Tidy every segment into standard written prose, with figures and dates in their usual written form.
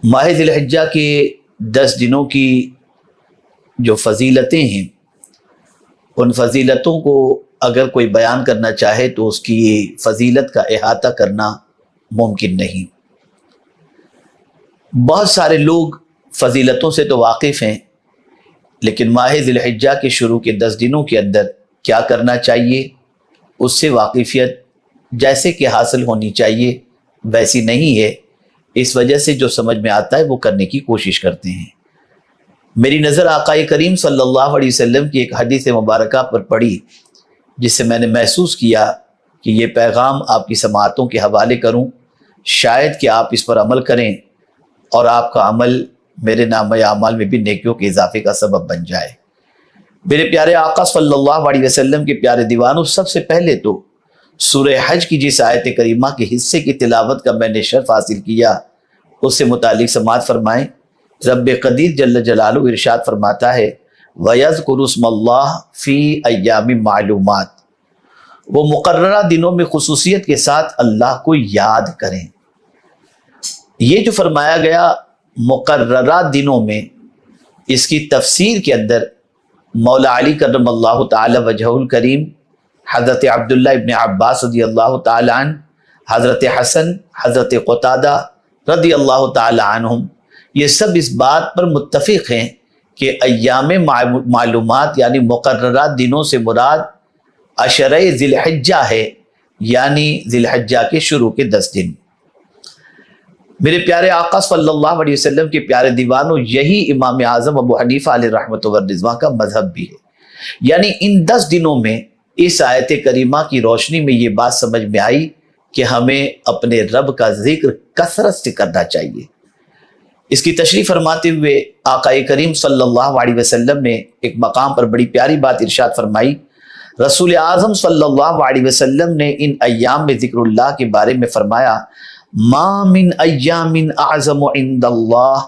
ماہ ذی الحجہ کے 10 دنوں کی جو فضیلتیں ہیں، ان فضیلتوں کو اگر کوئی بیان کرنا چاہے تو اس کی فضیلت کا احاطہ کرنا ممکن نہیں۔ بہت سارے لوگ فضیلتوں سے تو واقف ہیں، لیکن ماہ ذی الحجہ کے شروع کے 10 دنوں کے اندر کیا کرنا چاہیے، اس سے واقفیت جیسے کہ حاصل ہونی چاہیے ویسی نہیں ہے۔ اس وجہ سے جو سمجھ میں آتا ہے وہ کرنے کی کوشش کرتے ہیں۔ میری نظر آقا کریم صلی اللہ علیہ وسلم کی ایک حدیث مبارکہ پر پڑی، جس سے میں نے محسوس کیا کہ یہ پیغام آپ کی سماعتوں کے حوالے کروں، شاید کہ آپ اس پر عمل کریں اور آپ کا عمل میرے نامہ اعمال میں بھی نیکیوں کے اضافے کا سبب بن جائے۔ میرے پیارے آقا صلی اللہ علیہ وسلم کے پیارے دیوانوں، سب سے پہلے تو سورہ حج کی جس آیت کریمہ کے حصے کی تلاوت کا میں نے شرف حاصل کیا، اس سے متعلق سماعت فرمائیں۔ رب قدیر جل جلالہ ارشاد فرماتا ہے وَيَذْكُرُ اسْمَ اللَّهِ فِي أَيَّامٍ مَعْلُومَاتٍ، وہ مقررہ دنوں میں خصوصیت کے ساتھ اللہ کو یاد کریں۔ یہ جو فرمایا گیا مقررہ دنوں میں، اس کی تفسیر کے اندر مولا علی کرم اللہ تعالی وجہہ الکریم، حضرت عبداللہ ابن عباس رضی اللہ تعالی عنہ، حضرت حسن، حضرت قتادہ رضی اللہ تعالی عنہم، یہ سب اس بات پر متفق ہیں کہ ایام معلومات یعنی مقررہ دنوں سے مراد عشرہ ذی الحجہ ہے، یعنی ذی الحجہ کے شروع کے 10 دن۔ میرے پیارے آقا صلی اللہ علیہ وسلم کے پیارے دیوانوں، یہی امام اعظم ابو حنیفہ علیہ رحمۃ والرضوان کا مذہب بھی ہے۔ یعنی ان 10 دنوں میں اس آیت کریمہ کی روشنی میں یہ بات سمجھ میں آئی کہ ہمیں اپنے رب کا ذکر کثرت سے کرنا چاہیے۔ اس کی تشریح فرماتے ہوئے آقا کریم صلی اللہ علیہ وسلم نے ایک مقام پر بڑی پیاری بات ارشاد فرمائی۔ رسول اعظم صلی اللہ علیہ وسلم نے ان ایام میں ذکر اللہ کے بارے میں فرمایا ما من ایام اعظم عند اللہ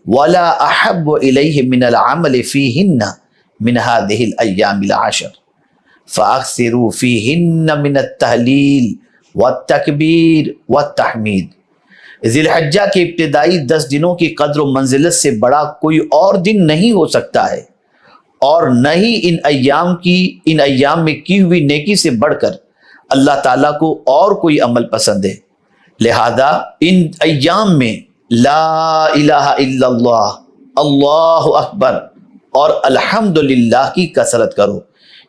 ولا احب الیہ من العمل فیہن من هذه الایام العشر فاکثروا فیہن من التہلیل والتکبیر والتحمید۔ ذی الحجہ کے ابتدائی 10 دنوں کی قدر و منزلت سے بڑا کوئی اور دن نہیں ہو سکتا ہے، اور نہ ہی ان ایام میں کی ہوئی نیکی سے بڑھ کر اللہ تعالیٰ کو اور کوئی عمل پسند ہے۔ لہذا ان ایام میں لا الہ الا اللہ، اللہ اکبر اور الحمدللہ کی کثرت کرو۔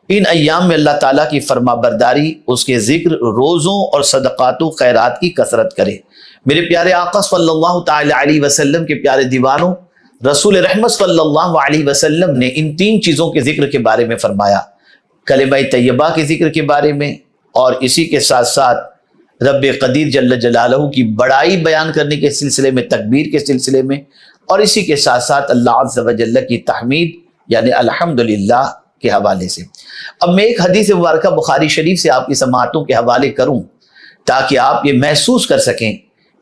ان ایام میں اللہ تعالیٰ کی فرما برداری، اس کے ذکر، روزوں اور صدقات و خیرات کی کثرت کرے۔ میرے پیارے آقا صلی اللہ تعالی علیہ وسلم کے پیارے دیوانوں، رسول رحمت صلی اللہ علیہ وسلم نے ان 3 چیزوں کے ذکر کے بارے میں فرمایا، کلمہ طیبہ کے ذکر کے بارے میں، اور اسی کے ساتھ ساتھ رب قدیر جل جلالہ کی بڑائی بیان کرنے کے سلسلے میں، تکبیر کے سلسلے میں، اور اسی کے ساتھ ساتھ اللہ عز و جل کی تحمید یعنی الحمدللہ کے حوالے سے۔ اب میں ایک حدیث مبارکہ بخاری شریف سے آپ کی سماعتوں کے حوالے کروں تاکہ آپ یہ محسوس کر سکیں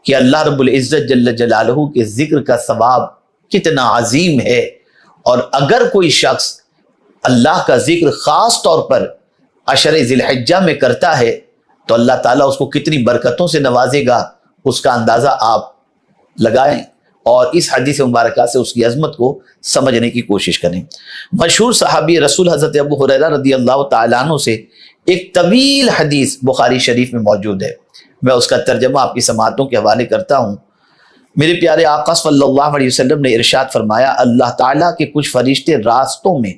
کہ اللہ رب العزت جل جلالہ کے ذکر کا ثواب کتنا عظیم ہے، اور اگر کوئی شخص اللہ کا ذکر خاص طور پر عشر ذی الحجہ میں کرتا ہے تو اللہ تعالیٰ اس کو کتنی برکتوں سے نوازے گا، اس کا اندازہ آپ لگائیں اور اس حدیث مبارکہ سے اس کی عظمت کو سمجھنے کی کوشش کریں۔ مشہور صحابی رسول حضرت ابو ہریرہ رضی اللہ تعالیٰ عنہ سے ایک طویل حدیث بخاری شریف میں موجود ہے، میں اس کا ترجمہ آپ کی سماعتوں کے حوالے کرتا ہوں۔ میرے پیارے آقا صلی اللہ علیہ وسلم نے ارشاد فرمایا اللہ تعالیٰ کے کچھ فرشتے راستوں میں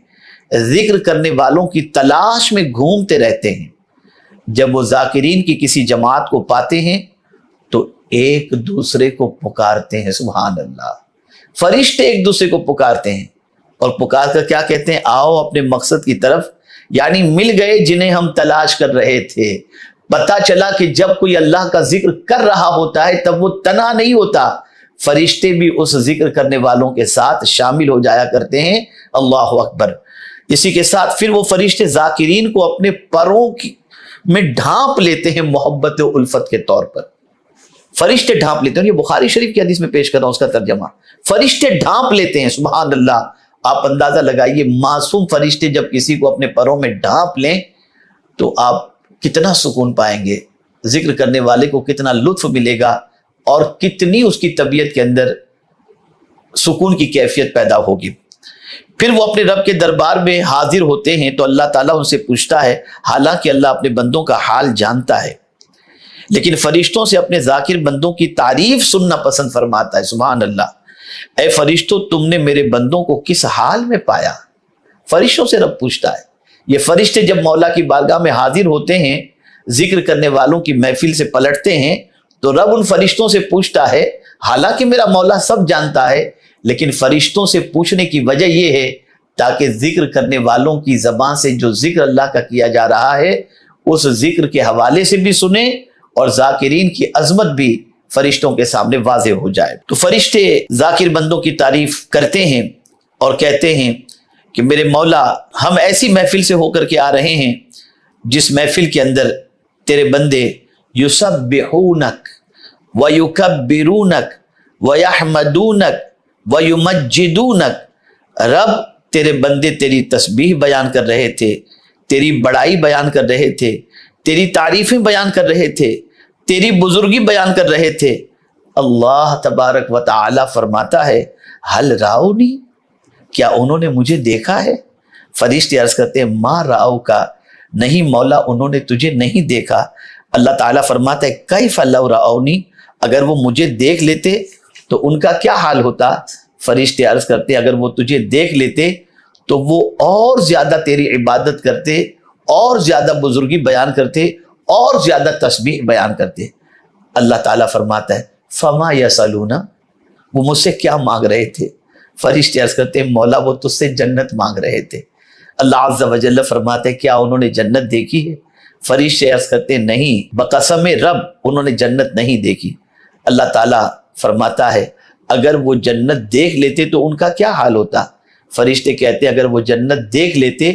ذکر کرنے والوں کی تلاش میں گھومتے رہتے ہیں، جب وہ ذاکرین کی کسی جماعت کو پاتے ہیں تو ایک دوسرے کو پکارتے ہیں۔ سبحان اللہ، فرشتے ایک دوسرے کو پکارتے ہیں اور پکار کر کیا کہتے ہیں؟ آؤ اپنے مقصد کی طرف، یعنی مل گئے جنہیں ہم تلاش کر رہے تھے۔ پتہ چلا کہ جب کوئی اللہ کا ذکر کر رہا ہوتا ہے تب وہ تنہا نہیں ہوتا، فرشتے بھی اس ذکر کرنے والوں کے ساتھ شامل ہو جایا کرتے ہیں۔ اللہ اکبر۔ اسی کے ساتھ پھر وہ فرشتے ذاکرین کو اپنے پروں میں ڈھانپ لیتے ہیں، محبت و الفت کے طور پر۔ فرشتے ڈھانپ لیتے ہیں، یہ بخاری شریف کی حدیث میں پیش کر رہا ہوں اس کا ترجمہ۔ فرشتے ڈھانپ لیتے ہیں، سبحان اللہ۔ آپ اندازہ لگائیے، معصوم فرشتے جب کسی کو اپنے پروں میں ڈھانپ لیں تو آپ کتنا سکون پائیں گے، ذکر کرنے والے کو کتنا لطف ملے گا، اور کتنی اس کی طبیعت کے اندر सुकून की कैफियत पैदा होगी। फिर वो अपने रब के दरबार में हाजिर होते हैं तो अल्लाह ताला उनसे पूछता है, हालांकि अल्लाह अपने बंदों का हाल जानता है, लेकिन फरिश्तों से अपने जाकिर बंदों की तारीफ सुनना पसंद फरमाता है। सुभान अल्लाह, ऐ फरिश्तों तुमने मेरे बंदों को किस हाल में पाया? फरिश्तों से रब पूछता है। ये फरिश्ते जब मौला की बारगाह में हाजिर होते हैं, जिक्र करने वालों की महफिल से पलटते हैं, तो रब उन फरिश्तों से पूछता है, हालांकि मेरा मौला सब जानता है, लेकिन फरिश्तों से पूछने की वजह यह है ताकि जिक्र करने वालों की जबान से जो जिक्र अल्लाह का किया जा रहा है उस जिक्र के हवाले से भी सुने और जाकिरीन की अजमत भी फरिश्तों के सामने वाज़े हो जाए। तो फरिश्ते जाकिर बंदों की तारीफ करते हैं और कहते हैं कि मेरे मौला, हम ऐसी महफिल से होकर के आ रहे हैं जिस महफिल के अंदर तेरे बंदे युसब्बिहूनक व युकब्बिरूनक व यहमदूनक व युमज्जिदूनक। रब, तेरे बंदे तेरी तस्बीह बयान कर रहे थे, तेरी बड़ाई बयान कर रहे थे, तेरी तारीफें बयान कर रहे थे, तेरी बुजुर्गी बयान कर रहे थे। अल्लाह तबारक व तआला फरमाता है, हल राउनी, क्या उन्होंने मुझे देखा है? फरिश्ते अर्ज करते हैं, मा राउ का, नहीं मौला उन्होंने तुझे नहीं देखा। अल्लाह ताला फरमाता है, कैफ लौ राउनी, अगर वो मुझे देख लेते तो उनका क्या हाल होता? फरिश्ते अर्ज करते, अगर वो तुझे देख लेते तो वो और ज्यादा तेरी इबादत करते, और ज्यादा बुजुर्गी बयान करते, और ज्यादा तस्बीह बयान करते। अल्लाह ताला फरमाता है, फमा यसलूना, वो मुझसे क्या मांग रहे थे? फरिश्ते अर्ज करते हैं, मौला वो तुझसे जन्नत मांग रहे थे। अल्लाह अज़्ज़ा व जल्ल फरमाते हैं, क्या उन्होंने जन्नत देखी है? फरिश्ते अर्ज करते हैं, नहीं, बकसम रब उन्होंने जन्नत नहीं देखी। अल्लाह ताला फरमाता है, अगर वो जन्नत देख लेते तो उनका क्या हाल होता? फरिश्ते कहते हैं, अगर वो जन्नत देख लेते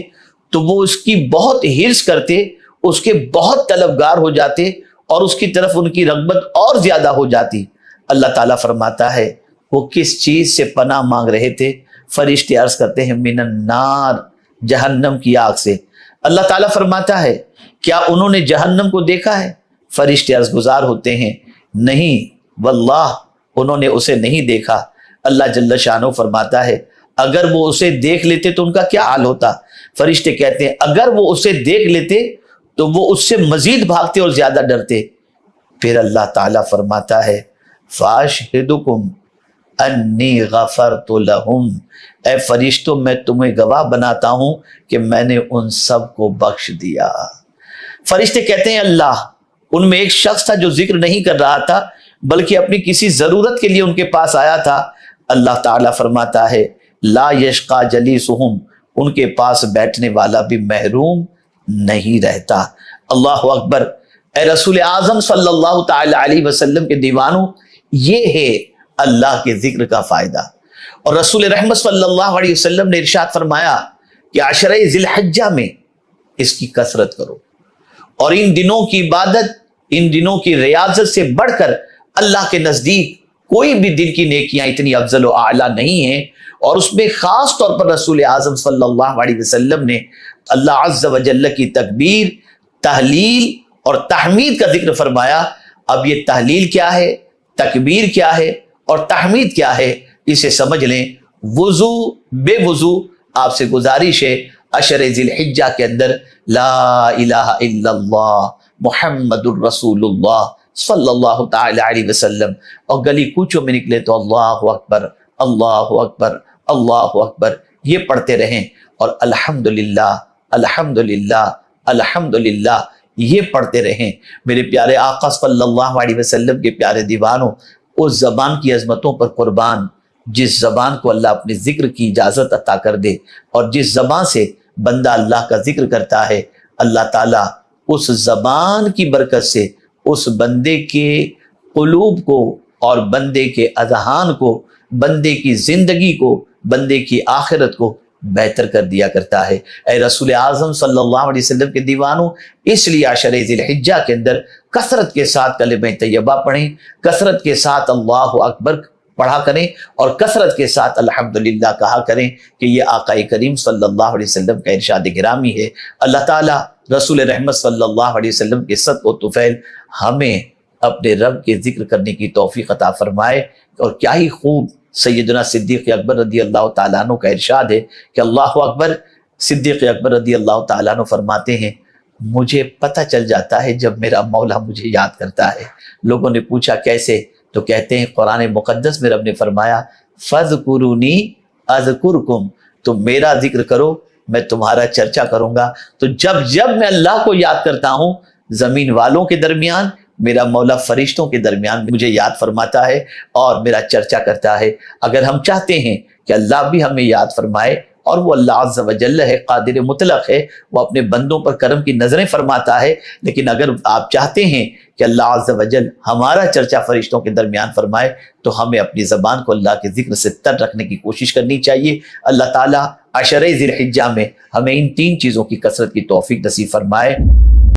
तो वो उसकी बहुत हिर्स करते, उसके बहुत तलबगार हो जाते और उसकी तरफ उनकी रग़बत और ज्यादा हो जाती। अल्लाह ताला फरमाता है, वो किस चीज से पनाह मांग रहे थे? फरिश्ते अर्ज करते हैं, मिनन नार, जहन्नम की आग से। अल्लाह ताला फरमाता है, क्या उन्होंने जहन्नम को देखा है? फरिश्ते अर्ज गुजार होते हैं, नहीं वल्लाह उन्होंने उसे नहीं देखा। अल्लाह जल्ल शानो फरमाता है, अगर वो उसे देख लेते तो उनका क्या हाल होता? फरिश्ते कहते हैं, अगर वो उसे देख लेते तो वो उससे मजीद भागते और ज्यादा डरते। फिर अल्लाह ताला फरमाता है, फाशहिदुकुम अन्नी गफरतु लहुम, ऐ फरिश्तों मैं तुम्हें गवाह बनाता हूं कि मैंने उन सब को बख्श दिया। फरिश्ते कहते हैं, अल्लाह, उनमें एक शख्स था जो जिक्र नहीं कर रहा था बल्कि अपनी किसी जरूरत के लिए उनके पास आया था। अल्लाह ताला फरमाता है, ला यशका जलीसुहुम, उनके पास बैठने वाला भी महरूम नहीं रहता। अल्लाह अकबर। ए रसूल आजम सल्लल्लाहु ताला अलैहि वसल्लम के दीवानों, ये है अल्लाह के जिक्र का फायदा। और रसूल रहमत सल्लल्लाहु अलैहि वसल्लम ने इरशाद फरमाया कि अशरे ज़िलहज्जा में इसकी कसरत करो, और इन दिनों की इबादत, इन दिनों की रियाजत से बढ़कर अल्लाह के नजदीक कोई भी दिन की नेकियां इतनी अफजल व आला नहीं है। और उसमें खास तौर पर रसूल आजम सल्लल्लाहु अलैहि वसल्लम ने अल्लाह अज़्ज़ व जल्ल की तकबीर, तहलील और तहमीद का जिक्र फरमाया। अब ये तहलील क्या है, तकबीर क्या है और तहमीद क्या है, इसे समझ लें। वुजू बेवुजू आपसे गुजारिश है, अशरे ज़िलहिज्जा के अंदर ला इलाहा इल्लल्लाह मुहम्मदुर रसूलुल्लाह सल्लल्लाहु ताला अलैहि वसल्लम, और गली कूचों में निकले तो अल्लाहु अकबर, अल्लाहु अकबर, अल्लाहु अकबर, ये पढ़ते रहें। और अल्हम्दुलिल्लाह, अल्हम्दुलिल्लाह, अल्हम्दुलिल्लाह, ये पढ़ते रहें। मेरे प्यारे आका सल्लल्लाहु अलैहि वसल्लम के प्यारे दीवानों, उस जबान की अजमतों पर कुर्बान जिस जबान को अल्लाह अपने जिक्र की इजाजत अता कर दे, और जिस जबान से बंदा अल्लाह का जिक्र करता है, अल्लाह ताला उस जबान की बरकत से उस बंदे के कुलूब को और बंदे के अज़हान को, बंदे की जिंदगी को, बंदे की आखिरत को बेहतर कर दिया करता है। ऐ रसूल आज़म सल्लल्लाहु अलैहि वसल्लम के दीवानों, इसलिए अशरे ज़िलहिज्जा के अंदर कसरत के साथ कलिमा तैयबा पढ़ें, कसरत के साथ अल्लाहु अकबर पढ़ा करें और कसरत के साथ अल्हम्दुलिल्लाह कहा करें कि ये आक़ाए करीम सल्लल्लाहु अलैहि वसल्लम का इरशाद गिरामी है। अल्लाह ताला रसूल रहमत सल्लल्लाहु अलैहि वसल्लम के सदक़ व तुफ़ैल हमें अपने रब के जिक्र करने की तौफीक अता फरमाए। और क्या ही खूब सैयदना सिद्दीक़ अकबर रदी अल्लाह ताला अन्हु का इरशाद है कि अल्लाह अकबर, सिद्दीक़ अकबर रदी अल्लाह ताला अन्हु फरमाते हैं, मुझे पता चल जाता है जब मेरा मौला मुझे याद करता है। लोगों ने पूछा कैसे, तो कहते हैं कुरान मुक़द्दस में रब ने फरमाया फ़ज़कुरूनी अज़कुरकुम, तुम मेरा जिक्र करो मैं तुम्हारा चर्चा करूंगा। तो जब जब मैं अल्लाह को याद करता हूँ, ज़मीन वालों के दरमियान मेरा मौला फरिश्तों के दरमियान मुझे याद फरमाता है और मेरा चर्चा करता है। अगर हम चाहते हैं कि अल्लाह भी हमें याद फरमाए, और वो अल्लाह अज़्ज़ व जल्ल है, कादिर मुतलक है, वो अपने बंदों पर करम की नज़रें फरमाता है, लेकिन अगर आप चाहते हैं कि अल्लाह अज़्ज़ व जल्ल हमारा चर्चा फरिश्तों के दरमियान फरमाए, तो हमें अपनी ज़बान को अल्लाह के ज़िक्र से तर रखने की कोशिश करनी चाहिए। अल्लाह ताला अशरे ज़िलहिज्जा में हमें इन 3 चीज़ों की कसरत की तौफीक नसीब फरमाए।